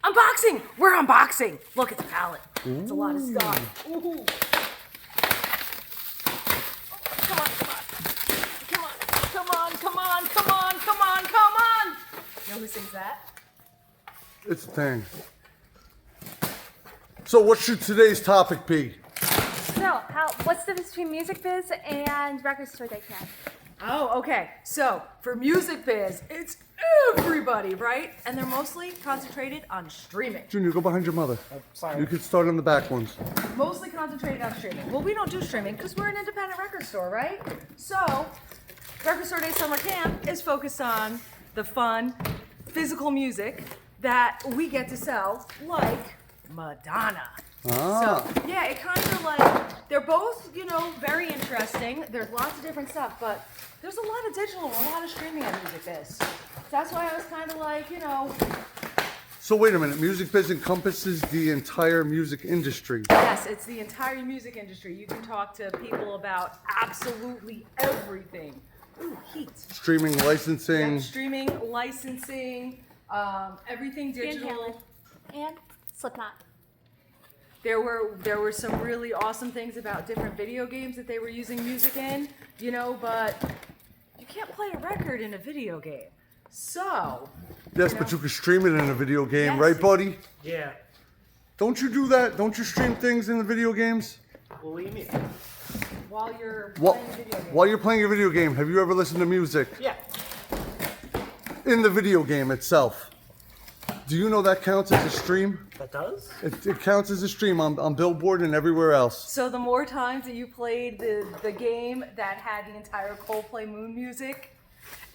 Unboxing! We're unboxing! Look, it's a pallet. It's a lot of stuff. Ooh. Come on, come on. Come on, come on, come on, come on, come on! You know who sings that? It's a thing. So what should today's topic be? So, what's the difference between music biz and record store day camp? Oh, okay. So, for music biz, it's everybody, right? And they're mostly concentrated on streaming. Junior, go behind your mother. Sorry. You can start on the back ones. Mostly concentrated on streaming. Well, we don't do streaming because we're an independent record store, right? So, Record Store Day Summer Camp is focused on the fun, physical music that we get to sell, like Madonna. Ah. So, yeah, it kind of like, they're both, very interesting. There's lots of different stuff, but there's a lot of digital and a lot of streaming on Music Biz. So that's why I was kind of like, So wait a minute, music biz encompasses the entire music industry. Yes, it's the entire music industry. You can talk to people about absolutely everything. Ooh, heat. Streaming, licensing. Yep, streaming, licensing, everything digital. And Slipknot. There were some really awesome things about different video games that they were using music in, but you can't play a record in a video game. So. Yes, but you can stream it in a video game, Yes. right, buddy? Yeah. Don't you do that? Don't you stream things in the video games? What do you mean? While you're While, playing a video game. while you're playing a video game, have you ever listened to music Yeah. in the video game itself? Do you know that counts as a stream? That does? It counts as a stream on Billboard and everywhere else. So the more times that you played the game that had the entire Coldplay Moon Music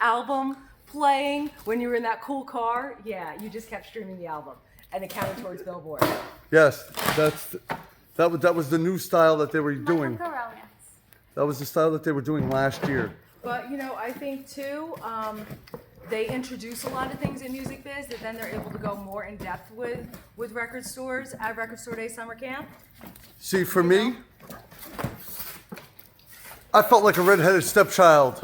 album playing when you were in that cool car, yeah, you just kept streaming the album, and it counted towards Billboard. Yes, that was the new style that they were doing. Michael Romance. That was the style that they were doing last year. But I think too, they introduce a lot of things in music biz that then they're able to go more in depth with record stores at Record Store Day Summer Camp. See, for me, I felt like a redheaded stepchild.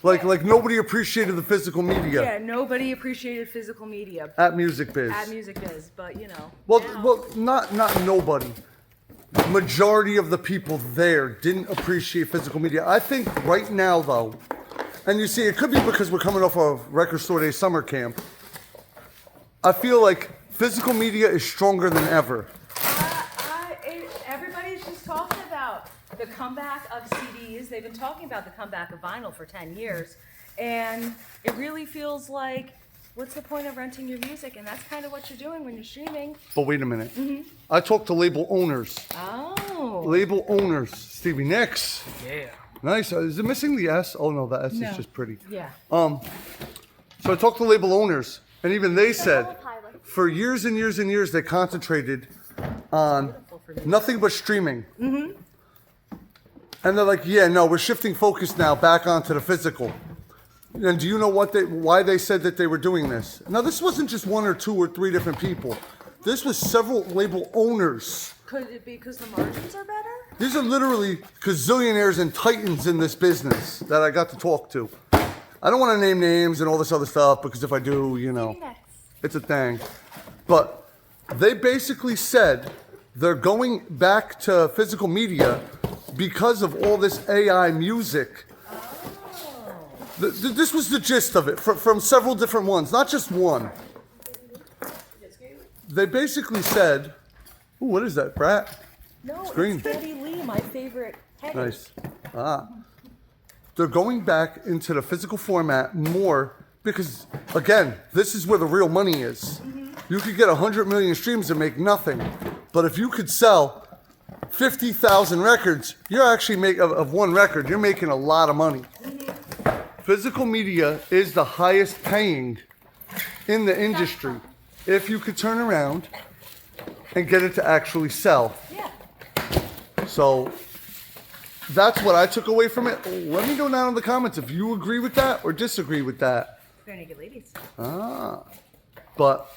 Like nobody appreciated the physical media Yeah, nobody appreciated physical media at Music Biz. at music biz, but Well, now- well, not nobody. Majority of the people there didn't appreciate physical media. I think right now, though, and you see, it could be because we're coming off of Record Store Day Summer Camp. I feel like physical media is stronger than ever. Everybody's just talking about the comeback of CDs. They've been talking about the comeback of vinyl for 10 years. And it really feels like, what's the point of renting your music? And that's kind of what you're doing when you're streaming. But wait a minute. I talked to label owners. Oh. Label owners. Stevie Nicks. Yeah. Nice. Is it missing the S? Oh, no, the S No. is just pretty. Yeah. So I talked to label owners, and even they said Pilot. for years and years and years they concentrated on nothing but streaming. And they're like, yeah, no, we're shifting focus now back onto the physical. And do you know why they said that they were doing this? Now, this wasn't just one or two or three different people. This was several label owners. Could it be because the margins are better? These are literally gazillionaires and titans in this business that I got to talk to. I don't want to name names and all this other stuff because if I do, Stevie Nicks. it's a thing. But they basically said they're going back to physical media because of all this AI music. This was the gist of it from several different ones, not just one. They basically said, ooh, what is that, Brat? No, It's green. Teddy Lee, my favorite Teddy. Nice. They're going back into the physical format more because, again, this is where the real money is. You could get 100 million streams and make nothing. But if you could sell 50,000 records, you're actually of one record, you're making a lot of money. Physical media is the highest paying in the industry if you could turn around and get it to actually sell. Yeah. So that's what I took away from it. Let me know down in the comments if you agree with that or disagree with that. Bare Naked Ladies. But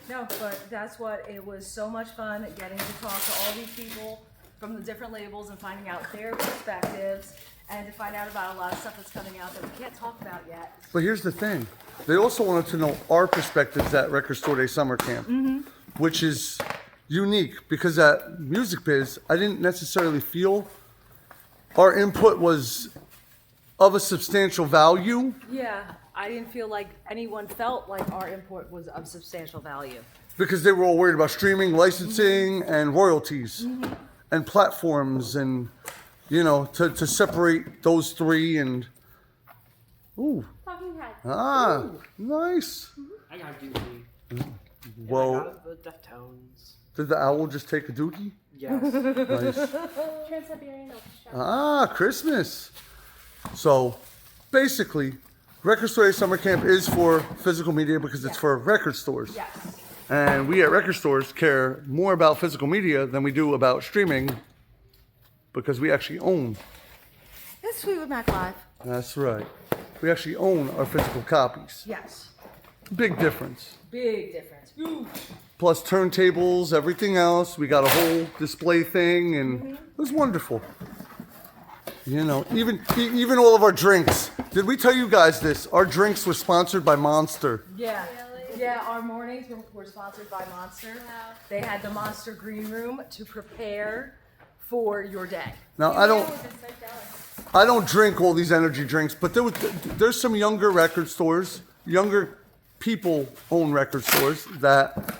No, but that's what, it was so much fun getting to talk to all these people from the different labels and finding out their perspectives and to find out about a lot of stuff that's coming out that we can't talk about yet. But here's the thing. They also wanted to know our perspectives at Record Store Day Summer Camp, which is unique because at Music Biz, I didn't necessarily feel our input was of a substantial value. Yeah, I didn't feel like anyone felt like our input was of substantial value. Because they were all worried about streaming, licensing, and royalties, and platforms, and to separate those three. And Talking head. nice. I got a dookie. Whoa, I got the Deftones. did the owl just take a dookie? Yes. Nice. Trans-Siberian Orchestra. Christmas. So, basically, Record Store Day Summer Camp is for physical media because it's for record stores. Yes. And we at record stores care more about physical media than we do about streaming because we actually own. It's Fleetwood Mac Live. That's right. We actually own our physical copies. Yes. Big difference. Big difference. Huge. Plus turntables, everything else. We got a whole display thing, and it was wonderful. Even all of our drinks. Did we tell you guys this? Our drinks were sponsored by Monster. Yeah. Really? Yeah, our mornings were sponsored by Monster. Wow. They had the Monster Green Room to prepare for your day. Now You I don't. would've been so jealous. I don't drink all these energy drinks, but there's some younger record stores, younger people own record stores that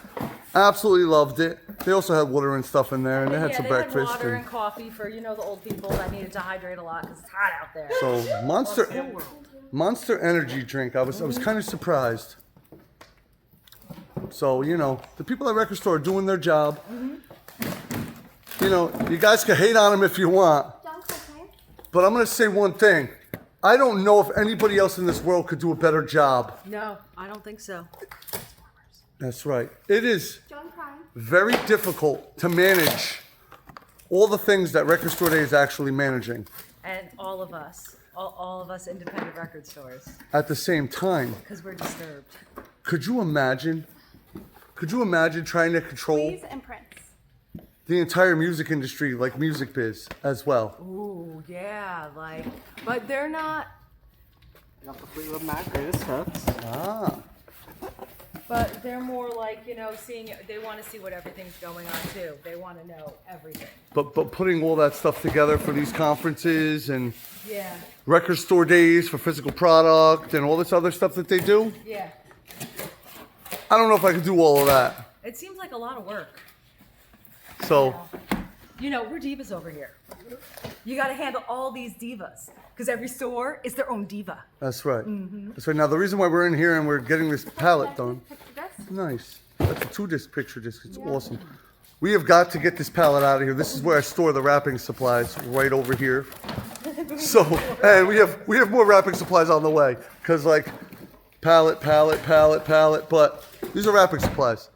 absolutely loved it. They also had water and stuff in there, and they had some breakfast. Had water and coffee for the old people that needed to hydrate a lot because it's hot out there. So Monster energy drink. I was kind of surprised. So the people at record store are doing their job. You guys can hate on them if you want. Don't complain. But I'm going to say one thing. I don't know if anybody else in this world could do a better job. No, I don't think so. That's right. It is Don't cry. very difficult to manage all the things that Record Store Day is actually managing And all of us independent record stores, at the same time. because we're disturbed. Could you imagine trying to control Please and Prince. the entire music industry like Music Biz as well? Ooh, yeah, but they're not. I got the Fleetwood Mac greatest hits. But they're more like, seeing. They want to see what everything's going on too. They want to know everything. But putting all that stuff together for these conferences and Yeah, record store days for physical product and all this other stuff that they do, yeah. I don't know if I could do all of that. It seems like a lot of work. So We're divas over here. You got to handle all these divas because every store is their own diva. that's right. That's right. Now the reason why we're in here and we're getting this pallet done. Nice. That's a 2-disc picture disc. It's awesome. We have got to get this pallet out of here. This is where I store the wrapping supplies, right over here. So, and we have more wrapping supplies on the way, because pallet, but these are wrapping supplies.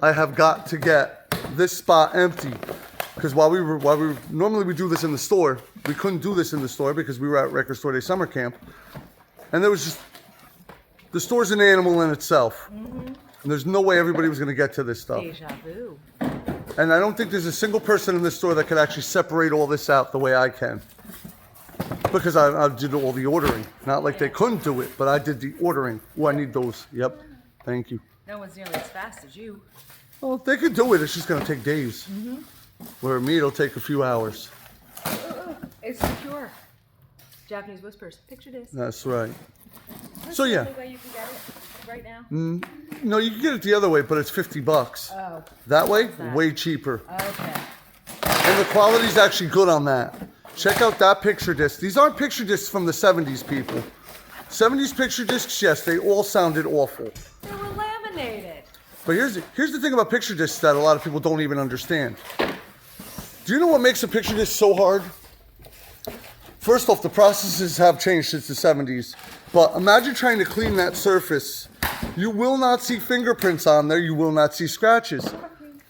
I have got to get this spot empty, because while we normally we do this in the store, we couldn't do this in the store because we were at Record Store Day Summer Camp, and there was just, the store's an animal in itself. And there's no way everybody was going to get to this stuff. Deja vu. And I don't think there's a single person in this store that could actually separate all this out the way I can. Because I did all the ordering. Not like they couldn't do it, but I did the ordering. Oh, I need those. Yep. Thank you. No one's nearly as fast as you. Well, if they could do it, it's just going to take days. Where me, it'll take a few hours. It's secure. Japanese whispers. Picture this. That's right. So yeah. Only way you can get it right now. No, you can get it the other way, but it's $50. Oh, That way, way cheaper. okay. And the quality's actually good on that. Check out that picture disc. These aren't picture discs from the 70s, people. 70s picture discs, yes, they all sounded awful. They were laminated. But here's the thing about picture discs that a lot of people don't even understand. Do you know what makes a picture disc so hard? First off, the processes have changed since the 70s. But imagine trying to clean that surface. You will not see fingerprints on there. You will not see scratches.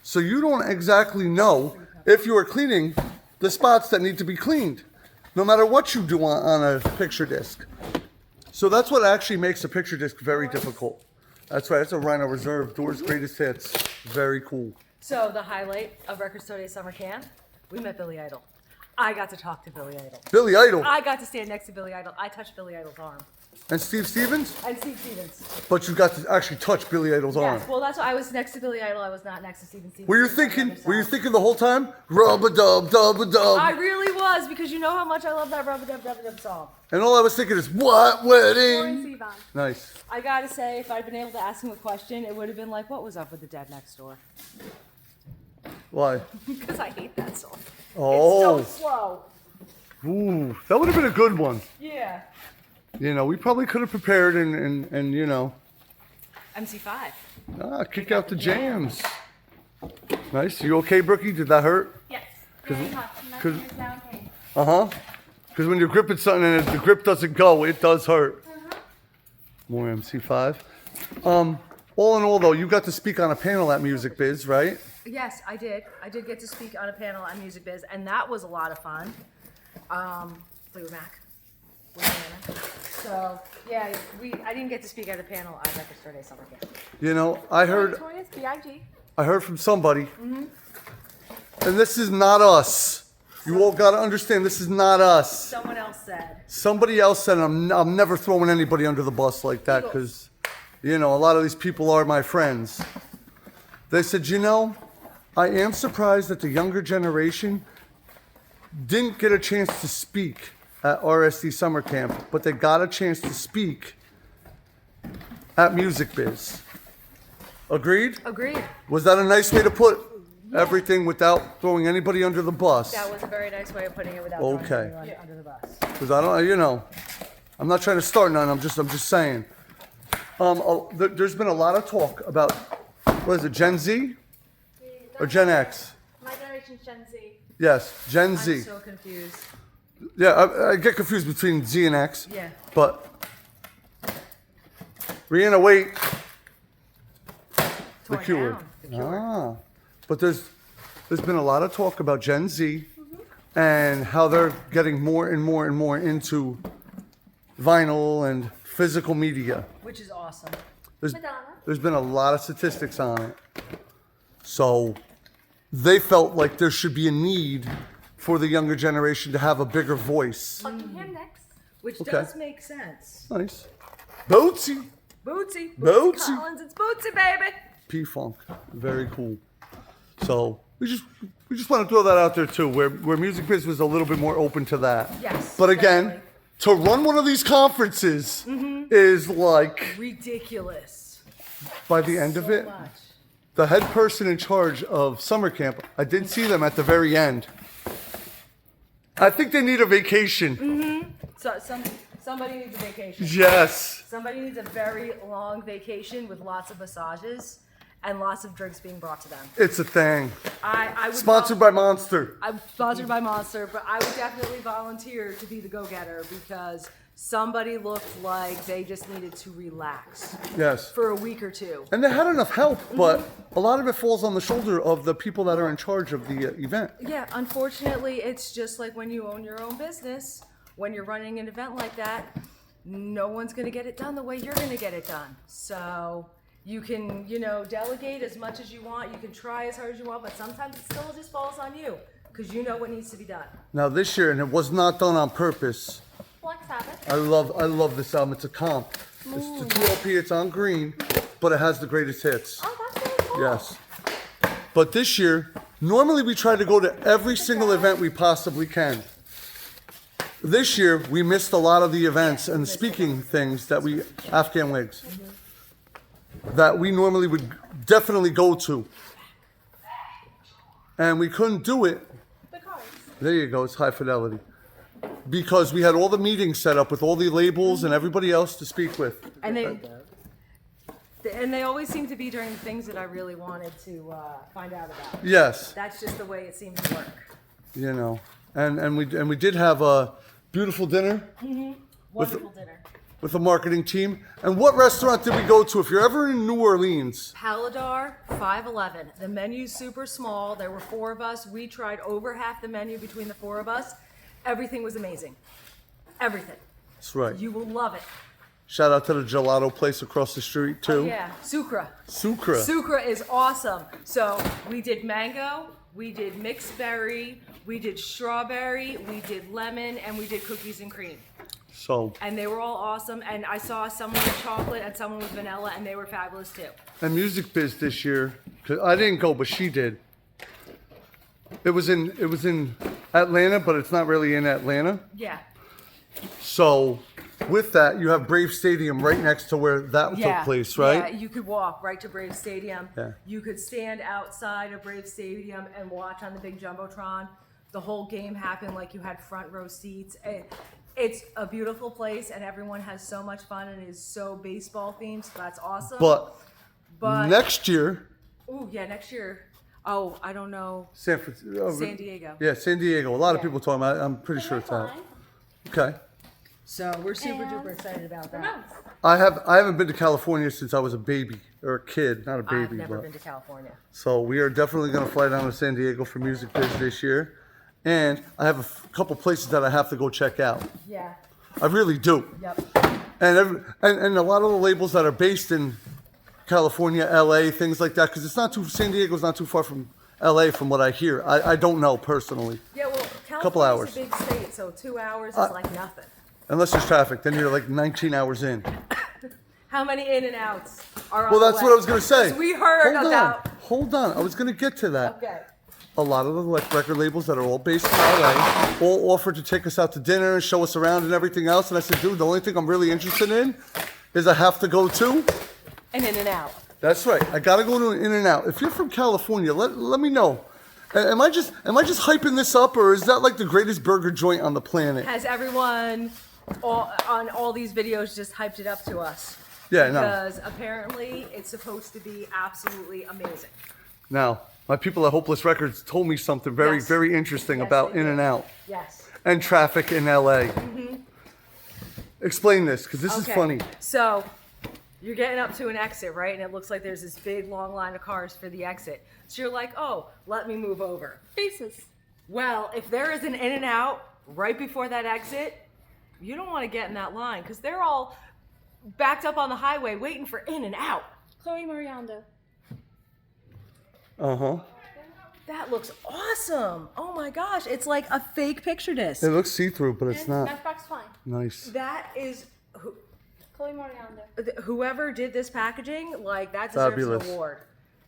So you don't exactly know if you are cleaning the spots that need to be cleaned, no matter what you do on a picture disc. So that's what actually makes a picture disc very difficult. That's right. It's a Rhino Reserve. Doors Greatest Hits. Very cool. So the highlight of Record Store Day Summer Camp, we met Billy Idol. I got to talk to Billy Idol. Billy Idol. I got to stand next to Billy Idol. I touched Billy Idol's arm. And Steve Stevens? And Steve Stevens. But you got to actually touch Billy Idol's arm. Yes, well, that's why I was next to Billy Idol. I was not next to Steven Stevens. Were you thinking the whole time? Rub-a-dub, dub-a-dub. I really was, because you know how much I love that Rub-a-Dub-Dub-Dub song. And all I was thinking is, what wedding? Sivan. Nice. I gotta say, if I'd been able to ask him a question, it would have been like, what was up with the Dead Next Door? Why? Because I hate that song. Oh. It's so slow. Ooh, that would have been a good one. Yeah. You know, we probably could have prepared and you know, MC5. kick out the jams. Nice. You okay, Brookie? Did that hurt? Yes. Very much. cause- Nothing is down pain. Uh-huh. Because when you're gripping something and the grip doesn't go, it does hurt. More MC5. All in all, though, you got to speak on a panel at Music Biz, right? Yes, I did. I did get to speak on a panel at Music Biz, and that was a lot of fun. Fleetwood Mac. So, yeah, I didn't get to speak at a panel at Record Store Day Summer Camp. You know, I heard Notorious B.I.G. from somebody, and this is not us. You all got to understand, this is not us. Someone else said. Somebody else said, I'm never throwing anybody under the bus like that because, you know, a lot of these people are my friends. They said, you know, I am surprised that the younger generation didn't get a chance to speak at RSD Summer Camp, but they got a chance to speak at Music Biz. Agreed? Agreed. Was that a nice way to put everything without throwing anybody under the bus? That was a very nice way of putting it without Okay. throwing anyone under the bus. Because I don't, you know, I'm not trying to start none. I'm just saying. There's been a lot of talk about, what is it, Gen Z or Gen X? My generation's Gen Z. Yes, Gen I'm Z. so confused. Yeah, I get confused between Z and X. Yeah. But Rihanna, wait. The Torn Cure. down. The Cure. Ah, but there's been a lot of talk about Gen Z and how they're getting more and more and more into vinyl and physical media. Which is awesome. Madonna. There's been a lot of statistics on it. So they felt like there should be a need for the younger generation to have a bigger voice. Buckingham next. Which Okay. does make sense. Nice. Bootsy. Bootsy. Bootsy. Collins. It's Bootsy, baby. P-Funk. Very cool. So we just want to throw that out there too, where Music Biz was a little bit more open to that. Yes, But again, definitely. to run one of these conferences is like, Ridiculous. by the end of So it, much. the head person in charge of summer camp, I did see them at the very end. I think they need a vacation. So somebody needs a vacation. Yes. Somebody needs a very long vacation with lots of massages and lots of drinks being brought to them. It's a thing. I would Sponsored by Monster. I'm sponsored by Monster, but I would definitely volunteer to be the go-getter because somebody looked like they just needed to relax Yes. for a week or two. And they had enough help, but a lot of it falls on the shoulder of the people that are in charge of the event. Yeah, unfortunately, it's just like when you own your own business, when you're running an event like that, no one's going to get it done the way you're going to get it done. So you can, delegate as much as you want. You can try as hard as you want, but sometimes it still just falls on you because you know what needs to be done. Now this year, and it was not done on purpose, Black Sabbath. I love this album. It's a comp. It's the 2 LP, it's on green, but it has the greatest hits. Oh, that's really cool. Yes. But this year, normally we try to go to every single event we possibly can. This year, we missed a lot of the events and the speaking things that Afghan Wigs, that we normally would definitely go to. And we couldn't do it. The cards. There you go, it's high fidelity. Because we had all the meetings set up with all the labels and everybody else to speak with. And they always seem to be during the things that I really wanted to find out about. Yes, That's just the way it seems to work. And we did have a beautiful dinner Wonderful dinner. with the marketing team. And what restaurant did we go to? If you're ever in New Orleans, Paladar 511. The menu's super small. There were 4 of us. We tried over half the menu between the 4 of us. Everything was amazing. Everything. that's right. You will love it. Shout out to the gelato place across the street too. Yeah, Sucra. Sucra. Sucra is awesome. So we did mango, we did mixed berry, we did strawberry, we did lemon, and we did cookies and cream. So, And they were all awesome. And I saw someone with chocolate and someone with vanilla, and they were fabulous too. and Music Biz this year, 'cause I didn't go, but she did. It was in Atlanta, but it's not really in Atlanta. Yeah. So, with that, you have Brave Stadium right next to where that took place, right? Yeah, you could walk right to Brave Stadium. Yeah. You could stand outside of Brave Stadium and watch on the big Jumbotron. The whole game happened like you had front row seats. It's a beautiful place and everyone has so much fun and it is so baseball themed, so that's awesome. But But next year, oh yeah, next year. Oh, I don't know. San Francisco. San Diego. Yeah, San Diego. A lot of Yeah. people talking about it. I'm pretty sure it's out. Okay. So we're super And duper excited about that. I haven't been to California since I was a baby or a kid, not a I've baby. never but been to California. So we are definitely going to fly down to San Diego for Music Biz this year, and I have a couple places that I have to go check out. Yeah. I really do. Yep. And a lot of the labels that are based in California, LA, things like that, because San Diego's not too far from LA from what I hear. I don't know personally, Yeah, well, Couple California's hours. a big state, so 2 hours is like nothing. unless there's traffic. Then you're like 19 hours in. How many in and outs are on Well, the that's way? what I was going to say. 'Cause we heard Hold about. on. Hold on. I was going to get to that. Okay. A lot of the record labels that are all based in LA all offered to take us out to dinner and show us around and everything else. And I said, dude, the only thing I'm really interested in is I have to go to. And in and out. That's right. I got to go to an In-N-Out. If you're from California, let me know. Am I just hyping this up, or is that like the greatest burger joint on the planet? Has everyone on all these videos just hyped it up to us? Yeah, no. Because apparently it's supposed to be absolutely amazing. Now, my people at Hopeless Records told me something very, Yes. very interesting Yes, about they did. In-N-Out Yes. and traffic in LA. Explain this, because this is funny. So you're getting up to an exit, right? And it looks like there's this big long line of cars for the exit. So you're like, oh, let me move over. Faces. Well, if there is an in and out right before that exit, you don't want to get in that line because they're all backed up on the highway waiting for in and out. Chloe Mariando. Uh-huh. That looks awesome. Oh my gosh, it's like a fake picture disc. It looks see-through, but it's not. Matchbox 20. Nice. That is Chloe Mariando. whoever did this packaging, like that deserves Fabulous. an award.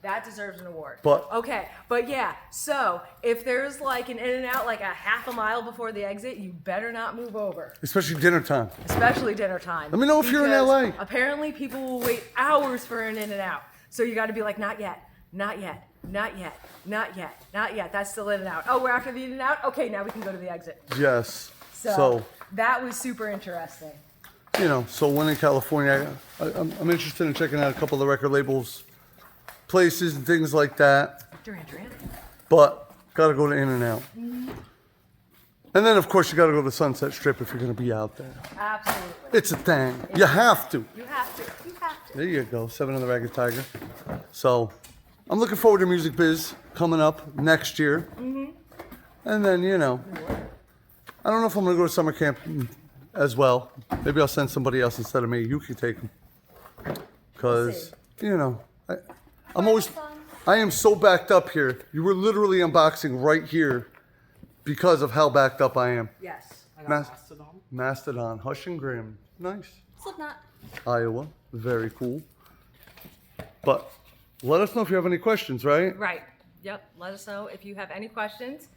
That deserves an award. But- okay, but yeah, so if there's like an in and out like a half a mile before the exit, you better not move over, Especially dinner time. especially dinner time. Let me know if you're in because LA. Apparently people will wait hours for an in and out. So you got to be like, not yet, not yet, not yet, not yet, not yet. That's still in and out. Oh, we're after the in and out? Okay, now we can go to the exit. Yes. So that was super interesting. You know, so when in California, I'm interested in checking out a couple of the record labels, places and things like that. Duran Duran. But gotta go to In-N-Out. And then, of course, you gotta go to Sunset Strip if you're gonna be out there. Absolutely. It's a thing. You have to. You have to. You have to. There you go. 7 on the Ragged Tiger. So, I'm looking forward to Music Biz coming up next year. And then, you know, I don't know if I'm gonna go to summer camp as well. Maybe I'll send somebody else instead of me. You can take them. Because, you know, I am so backed up here. You were literally unboxing right here because of how backed up I am. Yes. I got Mas- Mastodon. Mastodon, Hush and Grim. Nice. Slipknot. Iowa. Very cool. But let us know if you have any questions, right? Right. Yep. Let us know if you have any questions.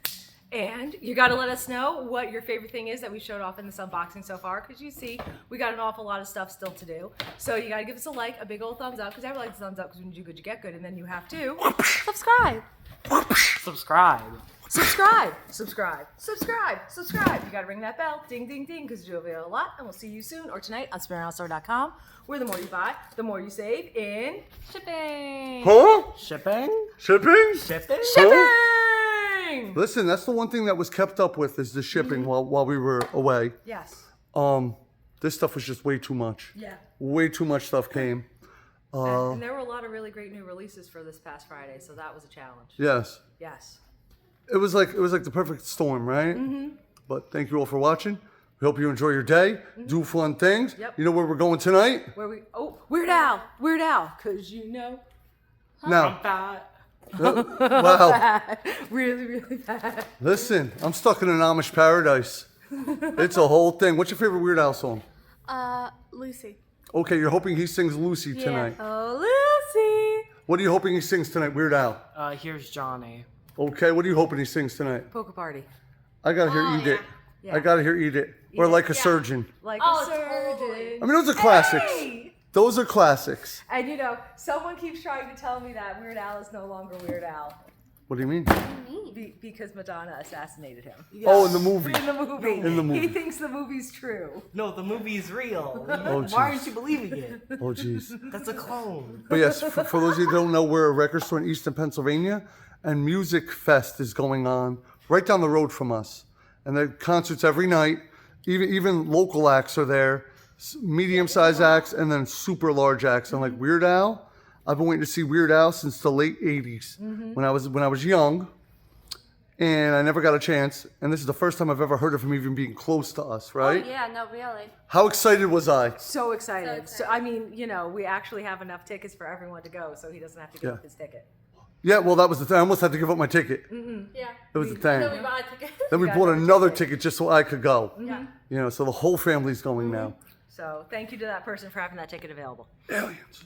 And you got to let us know what your favorite thing is that we showed off in this unboxing so far. Because you see, we got an awful lot of stuff still to do. So you got to give us a like, a big old thumbs up. Because everybody likes thumbs up because when you do good, you get good. And then you have to Subscribe. Subscribe. subscribe, subscribe, subscribe, subscribe. You got to ring that bell. Ding, ding, ding. Because you'll be a lot. And we'll see you soon or tonight on SpiritOutStore.com. Where the more you buy, the more you save in Shipping. Huh? Shipping? Shipping? Shipping? shipping. Listen, that's the one thing that was kept up with is the shipping while we were away. Yes. This stuff was just way too much. Yeah. Way too much stuff came. And there were a lot of really great new releases for this past Friday, so that was a challenge. Yes. Yes. It was like the perfect storm, right? But thank you all for watching. We hope you enjoy your day. Do fun things. Yep. You know where we're going tonight? Where we? Oh, Weird Al, Weird Al, cause you know. Now, That. Wow. Really, really bad. Listen, I'm stuck in an Amish paradise. It's a whole thing. What's your favorite Weird Al song? Lucy. Okay, you're hoping he sings Lucy tonight. Oh, Lucy. What are you hoping he sings tonight, Weird Al? Here's Johnny. Okay, what are you hoping he sings tonight? Polka Party. I gotta hear Eat It. Yeah. I gotta hear Eat It. Or Like a Surgeon. Like Oh, a surgeon. I mean, those are classics. Hey! Those are classics. And you know, someone keeps trying to tell me that Weird Al is no longer Weird Al What do you mean? because Madonna assassinated him. Oh, in the movie. In the movie. In the movie. He thinks the movie's true. No, the movie's real. Oh, Why jeez. aren't you believing it? Oh, jeez. That's a clone. But yes, for those of you who don't know, we're a record store in Eastern Pennsylvania, and Music Fest is going on right down the road from us. And there are concerts every night. Even local acts are there, medium-sized acts, and then super large acts. And like Weird Al, I've been waiting to see Weird Al since the late '80s when I was young, and I never got a chance. And this is the first time I've ever heard of him even being close to us. Right? Oh, yeah, no, really. How excited was I? So excited. So I mean, you know, we actually have enough tickets for everyone to go, so he doesn't have to give Yeah. up his ticket. Yeah, well, that was the thing. I almost had to give up my ticket. Yeah. It was the thing. Then we bought a ticket. Then we got bought another another ticket. ticket just so I could go. Yeah. You know, so the whole family's going now. So thank you to that person for having that ticket available. Aliens.